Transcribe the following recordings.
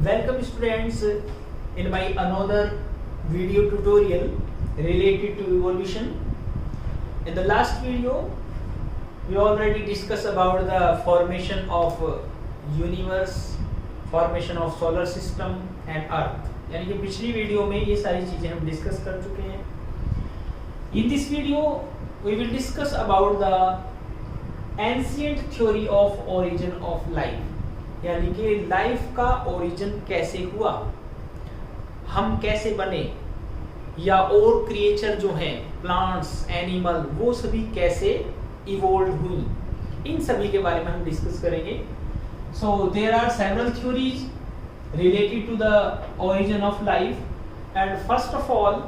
Welcome students in my another video tutorial related to evolution. In the last video we already discussed about the formation of universe, formation of solar system and earth. यानी कि पिछली video में ये सारी चीजें हम discuss कर चुके हैं. In this video we will discuss about the ancient theory of origin of life. यानी कि लाइफ का ओरिजिन कैसे हुआ, हम कैसे बने, या और क्रिएचर जो हैं प्लांट्स, एनिमल, वो सभी कैसे इवोल्व हुई, इन सभी के बारे में हम डिस्कस करेंगे. So there are several theories related to the origin of life. And first of all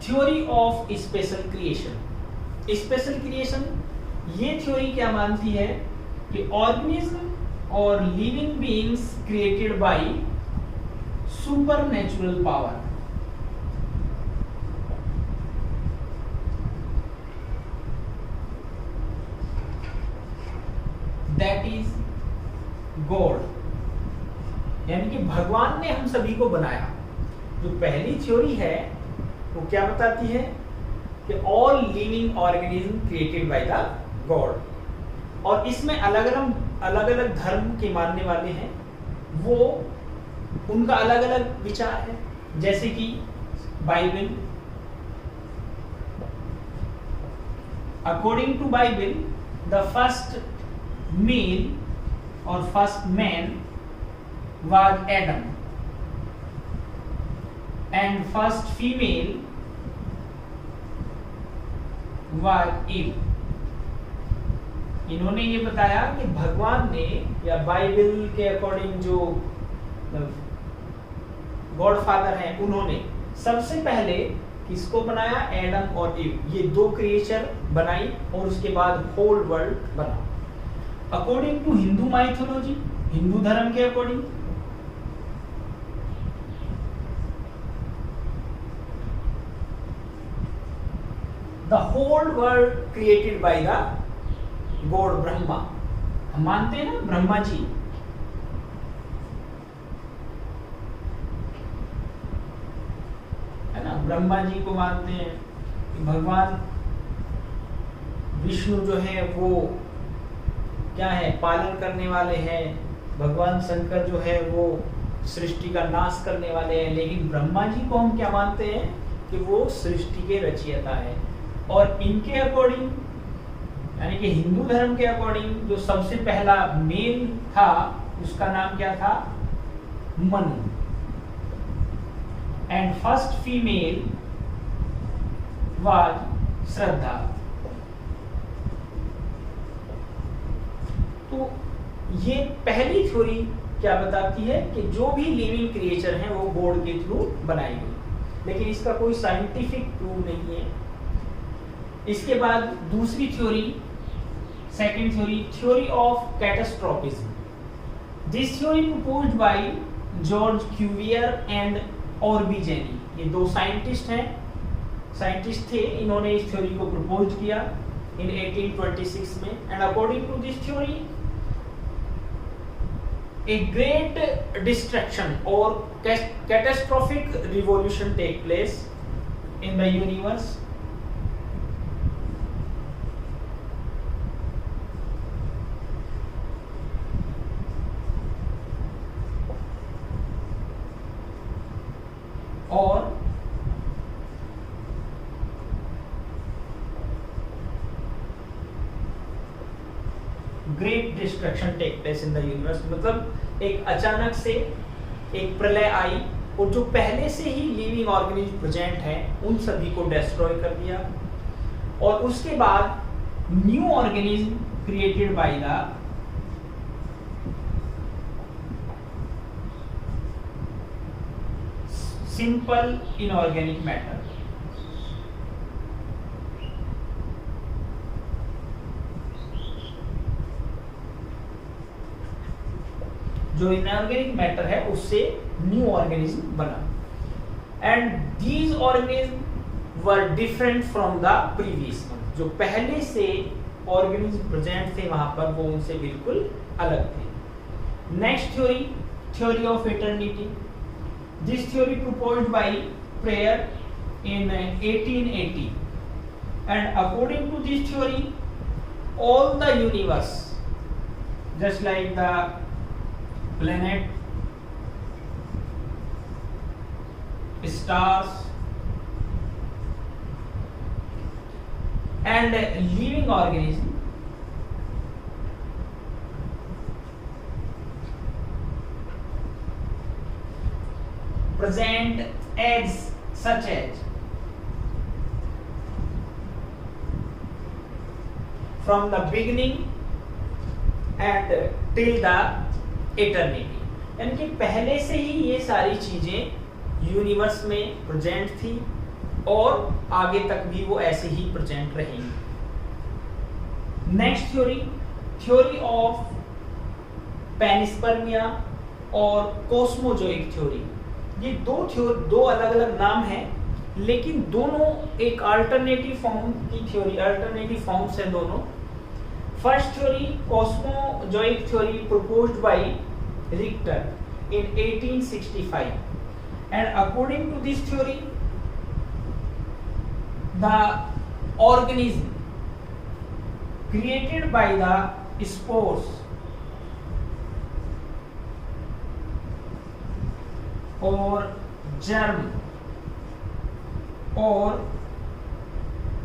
theory of special creation. Special creation ये थ्योरी क्या मानती है कि ऑर्गेनिज्म और living beings created by supernatural power. That is God. यानी कि भगवान ने हम सभी को बनाया. जो पहली थ्योरी है वो क्या बताती है कि all living organism created by the God. और इसमें अलग अलग धर्म के मानने वाले हैं, वो उनका अलग अलग विचार है. जैसे कि Bible, according to Bible the first male और first man was Adam and first female was Eve. इन्होंने ये बताया कि भगवान ने, या बाइबल के अकॉर्डिंग जो गॉड फादर हैं, उन्होंने सबसे पहले किसको बनाया? एडम और ईव. ये दो क्रिएचर बनाई और उसके बाद होल वर्ल्ड बना. According to Hindu mythology, Hindu धर्म के according the whole world created by the God Brahma. हम मानते हैं ना ब्रह्मा जी, है ना, ब्रह्मा जी को मानते हैं कि भगवान विष्णु जो है वो क्या है? पालन करने वाले हैं. भगवान शंकर जो है वो सृष्टि का नाश करने वाले हैं. लेकिन ब्रह्मा जी को हम क्या मानते हैं कि वो सृष्टि के रचयिता है. और इनके अकॉर्डिंग, यानी कि हिंदू धर्म के अकॉर्डिंग, जो सबसे पहला मेल था उसका नाम क्या था? Manu. And first female was Shraddha. तो ये पहली थ्योरी क्या बताती है कि जो भी लिविंग क्रिएचर हैं वो गॉड के थ्रू बनाई गई. लेकिन इसका कोई साइंटिफिक प्रूफ नहीं है. इसके बाद दूसरी theory, second theory, theory of catastrophism. This theory proposed by George Cuvier and Orbigny. ये दो साइंटिस्ट थे. इन्होंने इस थ्योरी को प्रपोज किया इन 1826 में. And according to this theory a great destruction or catastrophic revolution take place in the universe. और great destruction take place in the universe. मतलब एक अचानक से एक प्रलय आई और जो पहले से ही लिविंग ऑर्गेनिज्म प्रेजेंट है उन सभी को डिस्ट्रॉय कर दिया. और उसके बाद new organism created by the simple inorganic matter. जो इनऑर्गेनिक मैटर है उससे न्यू ऑर्गेनिज्म बना. And these organism were different from the previous one. जो पहले से ऑर्गेनिज्म प्रेजेंट थे वहां पर वो उनसे बिल्कुल अलग थे. Next theory, theory of eternity. This theory proposed by Preyer in 1880, and according to this theory, all the universe, just like the planet, stars, and living organism present as such as from the beginning and till the eternity, यानी कि पहले से ही ये सारी चीजें universe में present थी और आगे तक भी वो ऐसे ही प्रेजेंट रहेंगी। नेक्स्ट थ्योरी, थ्योरी ऑफ पेनिस्पर्मिया और कॉस्मोजोइक थ्योरी। ये दो अलग अलग नाम हैं, लेकिन दोनों एक अल्टरनेटिव फॉर्म की थ्योरी, अल्टरनेटिव फॉर्म्स हैं दोनों। First theory cosmozoic theory proposed by Richter in 1865, and according to this theory, the organism created by the spores or germ or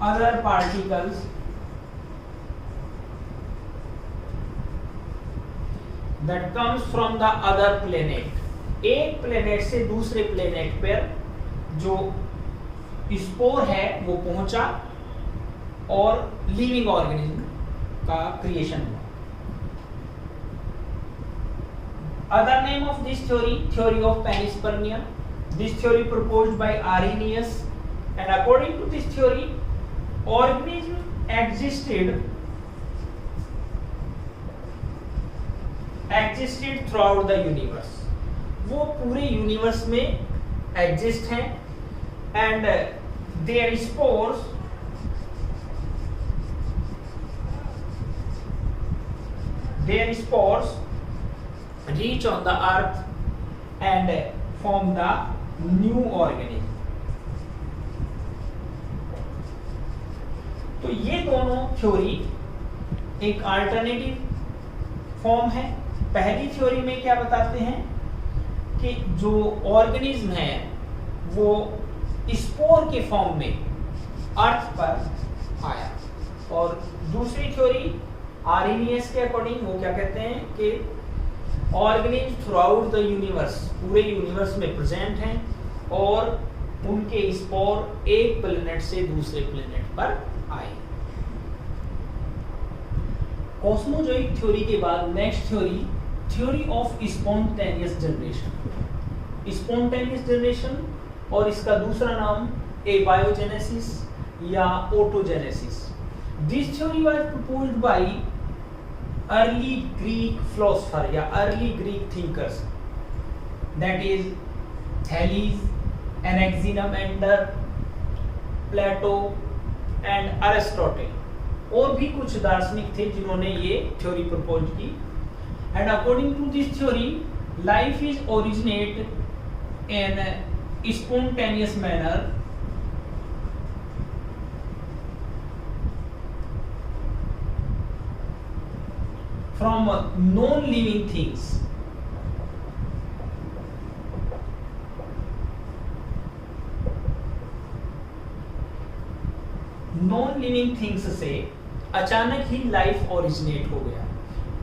other particles that comes from the other planet, एक planet से दूसरे planet पर जो spore है वो पहुंचा और living organism का क्रिएशन हुआ। Other name of this theory, theory of panispermia. This theory proposed by Arrhenius, and according to this theory, organism existed throughout the universe. वो पूरे यूनिवर्स में एग्जिस्ट हैं, and their spores reach on the earth and form the new organism. तो ये दोनों theory एक alternative form है। पहली थ्योरी में क्या बताते हैं कि जो ऑर्गेनिज्म है वो स्पोर के फॉर्म में अर्थ पर आया, और दूसरी थ्योरी आर्हेनियस के अकॉर्डिंग वो क्या कहते हैं कि organism through out the universe, पूरे यूनिवर्स में प्रेजेंट हैं और उनके स्पोर एक प्लेनेट से दूसरे प्लेनेट पर आए। कॉस्मोजोइक थ्योरी के बाद next theory, theory of spontaneous generation. Spontaneous generation और इसका दूसरा नाम एबायोजेनेसिस या autogenesis. This theory was proposed by early Greek philosopher या early Greek thinkers, that is Thales, Anaximander, Plato and Aristotle. और भी कुछ दार्शनिक थे जिन्होंने ये थ्योरी प्रपोज की। And according to this theory, life is originate in spontaneous manner from non-living things. Non-living things से अचानक ही लाइफ ओरिजिनेट हो गया।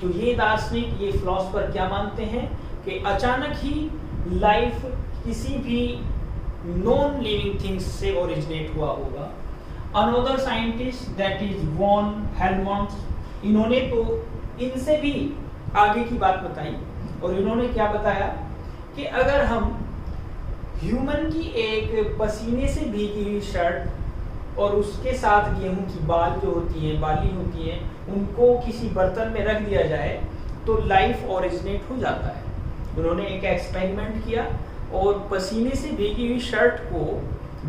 तो ये दार्शनिक, ये फिलोसोफर क्या मानते हैं कि अचानक ही लाइफ किसी भी नॉन लिविंग थिंग्स से ओरिजिनेट हुआ होगा। Another scientist that is von Helmont, इन्होंने तो इनसे भी आगे की बात बताई, और इन्होंने क्या बताया कि अगर हम ह्यूमन की एक पसीने से भीगी हुई शर्ट और उसके साथ गेहूं की बाल जो होती है, बाली होती है, उनको किसी बर्तन में रख दिया जाए तो लाइफ ओरिजिनेट हो जाता है। उन्होंने एक एक्सपेरिमेंट किया और पसीने से भीगी हुई शर्ट को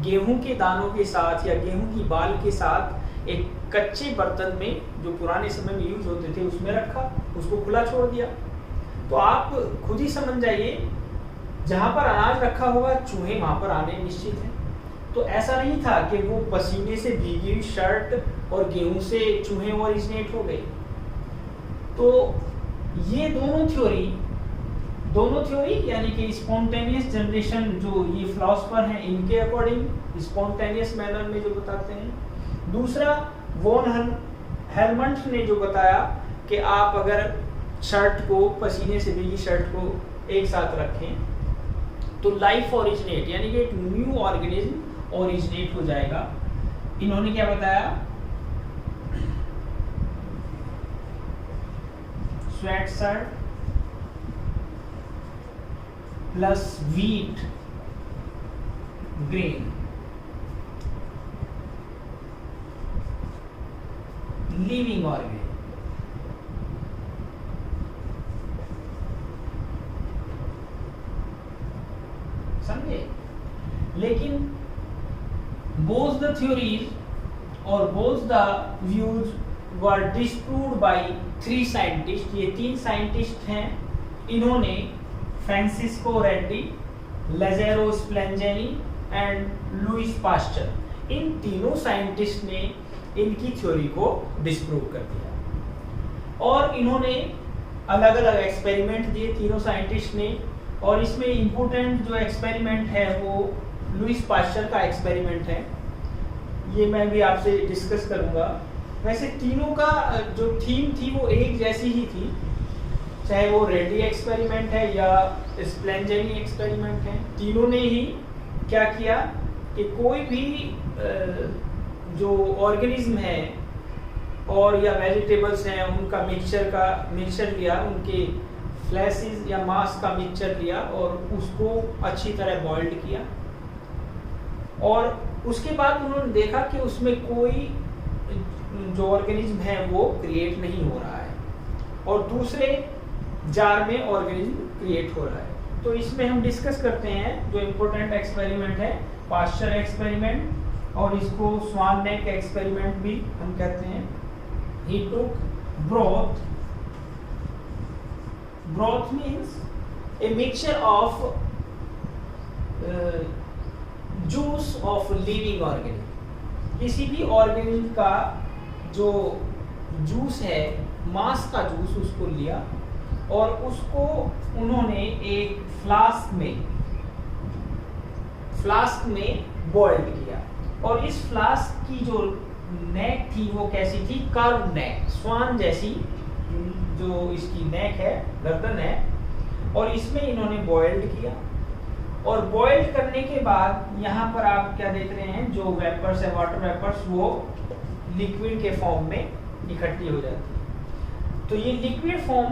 गेहूं के दानों के साथ या गेहूं की बाल के साथ एक कच्चे बर्तन में जो पुराने समय में यूज होते थे उसमें रखा, उसको खुला छोड़ दिया। तो आप खुद ही समझ जाइए, जहां पर अनाज रखा होगा चूहे वहां पर आने निश्चित है। तो ऐसा नहीं था कि वो पसीने से भीगी हुई शर्ट और गेहूं से चूहे ओरिजिनेट हो गए। तो ये दोनों थ्योरी यानी कि स्पॉन्टेनियस जनरेशन जो ये फिलोसोफर हैं इनके अकॉर्डिंग स्पॉन्टेनियस मैनर में जो बताते हैं। दूसरा वॉन हेलमंट ने जो बताया कि आप अगर शर्ट को, पसीने से भीगी शर्ट को एक साथ रखें तो लाइफ ओरिजिनेट यानी कि एक न्यू ऑर्गेनिज्म ओरिजिनेट हो जाएगा। इन्होंने क्या बताया, sweat shirt plus wheat grain living organism. समझे? लेकिन both the theories और both the views were disproved by 3 scientists। ये 3 साइंटिस्ट हैं। इन्होंने Francesco Redi, Lazzaro Spallanzani and Louis Pasteur, इन तीनों साइंटिस्ट ने इनकी थ्योरी को डिस्प्रूव कर दिया। और इन्होंने अलग अलग एक्सपेरिमेंट दिए तीनों साइंटिस्ट ने, और इसमें इम्पोर्टेंट जो एक्सपेरिमेंट है वो लुइस पास्चर का एक्सपेरिमेंट है। ये मैं भी आपसे डिस्कस करूंगा। वैसे तीनों का जो थीम थी वो एक जैसी ही थी, चाहे वो रेड्डी एक्सपेरिमेंट है या स्प्लेंजेनी एक्सपेरिमेंट है। तीनों ने ही क्या किया कि कोई भी जो ऑर्गेनिज्म है और या वेजिटेबल्स हैं उनका मिक्सचर लिया, उनके फ्लैशेस या मांस का मिक्सचर लिया और उसको अच्छी तरह बॉइल्ड किया, और उसके बाद उन्होंने देखा कि उसमें कोई जो ऑर्गेनिज्म है वो क्रिएट नहीं हो रहा है और दूसरे जार में ऑर्गेनिज्म क्रिएट हो रहा है। तो इसमें हम डिस्कस करते हैं जो इम्पोर्टेंट एक्सपेरिमेंट है पास्चर एक्सपेरिमेंट, और इसको स्वान नेक एक्सपेरिमेंट भी हम कहते हैं। He took broth means a mixture of juice of living organism. किसी भी ऑर्गेनिज्म का जो जूस है, मांस का जूस, उसको लिया और उसको उन्होंने एक फ्लास्क में बॉइल्ड किया, और इस फ्लास्क की जो नेक थी वो कैसी थी, कर्व नेक, स्वान जैसी जो इसकी नेक है, गर्दन है, और इसमें इन्होंने बॉइल्ड किया। और बॉइल्ड करने के बाद यहाँ पर आप क्या देख रहे हैं, जो वेपर्स है, वाटर वेपर्स, वो लिक्विड के फॉर्म में इकट्ठी हो जाती है। तो ये लिक्विड फॉर्म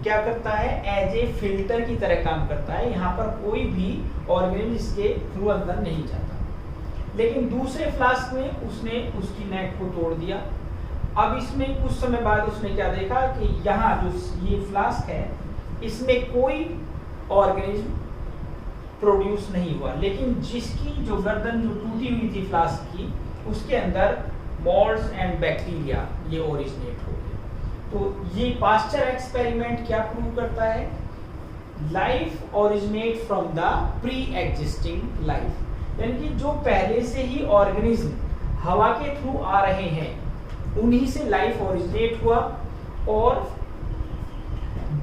क्या करता है, एज ए फिल्टर की तरह काम करता है। यहाँ पर कोई भी ऑर्गेनिज्म इसके थ्रू अंदर नहीं जाता। लेकिन दूसरे फ्लास्क में उसने उसकी नेक को तोड़ दिया। अब इसमें कुछ समय बाद उसने क्या देखा कि यहाँ जो ये फ्लास्क है इसमें कोई ऑर्गेनिज्म प्रोड्यूस नहीं हुआ, लेकिन जिसकी जो गर्दन जो टूटी हुई थी फ्लास्क की, उसके अंदर मोल्ड्स एंड बैक्टीरिया ये ओरिजिनेट हो गए। तो ये पास्चर एक्सपेरिमेंट क्या प्रूव करता है, life originate from the pre existing life, यानी कि जो पहले से ही ऑर्गेनिज्म हवा के थ्रू आ रहे हैं उन्हीं से लाइफ ओरिजिनेट हुआ, और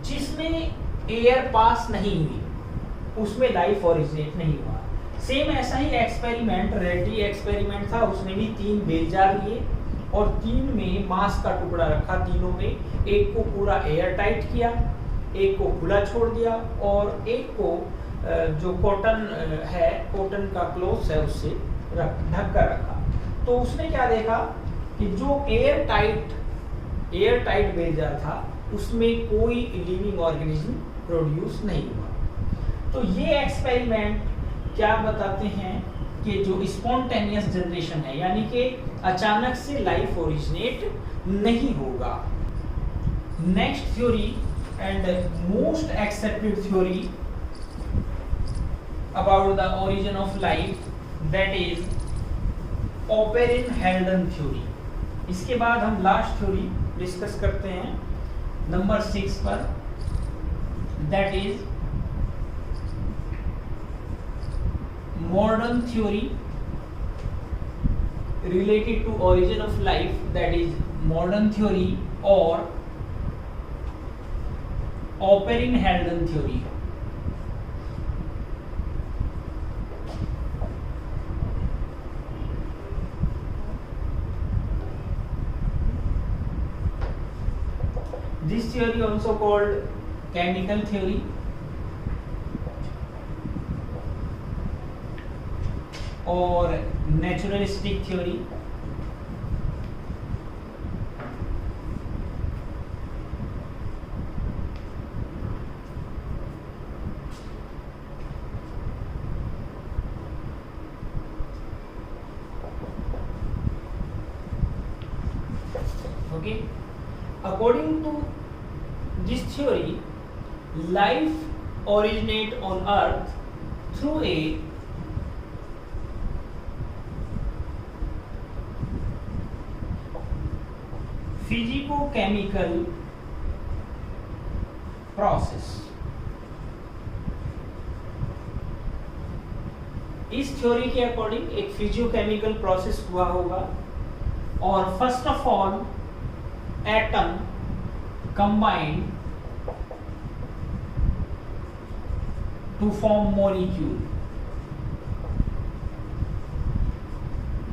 जिसमें एयर पास नहीं हुई उसमें लाइफ ओरिजिनेट नहीं हुआ। सेम ऐसा ही एक्सपेरिमेंट रेड्डी एक्सपेरिमेंट था। उसने भी 3 बेल जार लिए और 3 में मांस का टुकड़ा रखा, तीनों में एक को पूरा एयर टाइट किया, एक को खुला छोड़ दिया और एक को जो कॉटन है, कॉटन का क्लोथ है, उससे ढक कर रखा। तो उसने क्या देखा कि जो एयर टाइट बेल जार था उसमें कोई लिविंग ऑर्गेनिज्म प्रोड्यूस नहीं हुआ। तो ये एक्सपेरिमेंट क्या बताते हैं कि जो स्पॉन्टेनियस जनरेशन है, यानी कि अचानक से लाइफ ओरिजिनेट नहीं होगा। Next theory and most accepted theory about the origin of life, that is Oparin-Haldane theory। इसके बाद हम लास्ट थ्योरी डिस्कस करते हैं नंबर 6 पर, that is modern theory related to origin of life, that is modern theory or Operinhellen theory. This theory also called chemical theory or naturalistic theory. Okay, according to this theory, life originate on earth through a physico-chemical process. इस theory के according एक physicochemical process हुआ होगा और first of all atom combined to form molecule.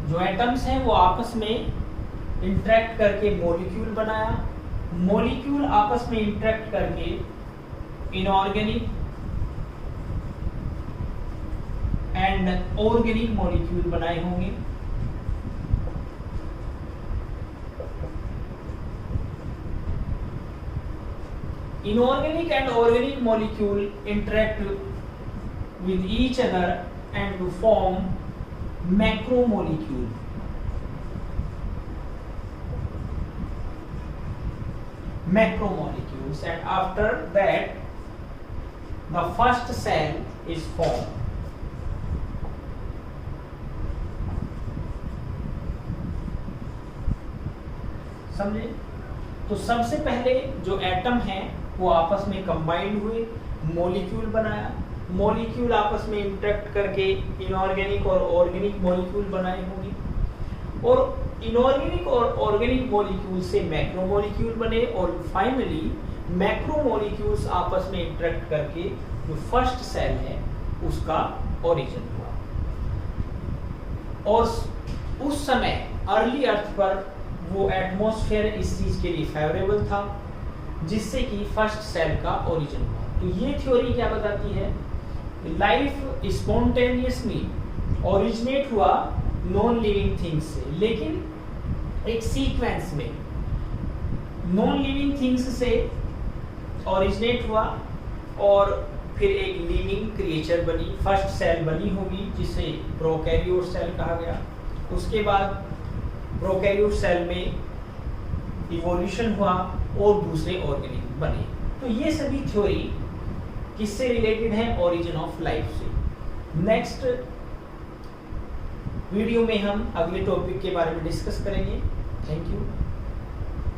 जो atoms हैं वो आपस में इंटरेक्ट करके मॉलिक्यूल बनाया, मॉलिक्यूल आपस में इंटरेक्ट करके इनऑर्गेनिक एंड ऑर्गेनिक मॉलिक्यूल बनाए होंगे. Inorganic and organic molecule interact with each other and to form macromolecule. Macromolecules, and after that the first cell is formed. समझे? तो सबसे पहले जो एटम है वो आपस में कंबाइंड हुए, मॉलिक्यूल बनाया, मॉलिक्यूल आपस में इंटरेक्ट करके इनऑर्गेनिक और ऑर्गेनिक मॉलिक्यूल बनाए होंगे और इनऑर्गेनिक और ऑर्गेनिक मॉलिक्यूल से मैक्रोमोलिक्यूल बने और फाइनली मैक्रोमोलिक्यूल्स आपस में इंटरेक्ट करके जो फर्स्ट सेल है उसका ओरिजिन हुआ. और उस समय अर्ली अर्थ पर वो एटमॉस्फेयर इस चीज के लिए फेवरेबल था जिससे कि फर्स्ट सेल का ओरिजिन हुआ. तो ये थ्योरी क्या बताती है? लाइफ स्पॉन्टेनियसली ओरिजिनेट हुआ नॉन लिविंग थिंग्स से, लेकिन एक सीक्वेंस में नॉन लिविंग थिंग्स से ओरिजिनेट हुआ और फिर एक लिविंग क्रिएचर बनी, फर्स्ट सेल बनी होगी जिसे प्रोकैरियोट सेल कहा गया. उसके बाद प्रोकैरियोट सेल में इवोल्यूशन हुआ और दूसरे ऑर्गेनिज्म बने. तो ये सभी थ्योरी किससे रिलेटेड है? ओरिजिन ऑफ लाइफ से. नेक्स्ट वीडियो में हम अगले टॉपिक के बारे में डिस्कस करेंगे. Thank you.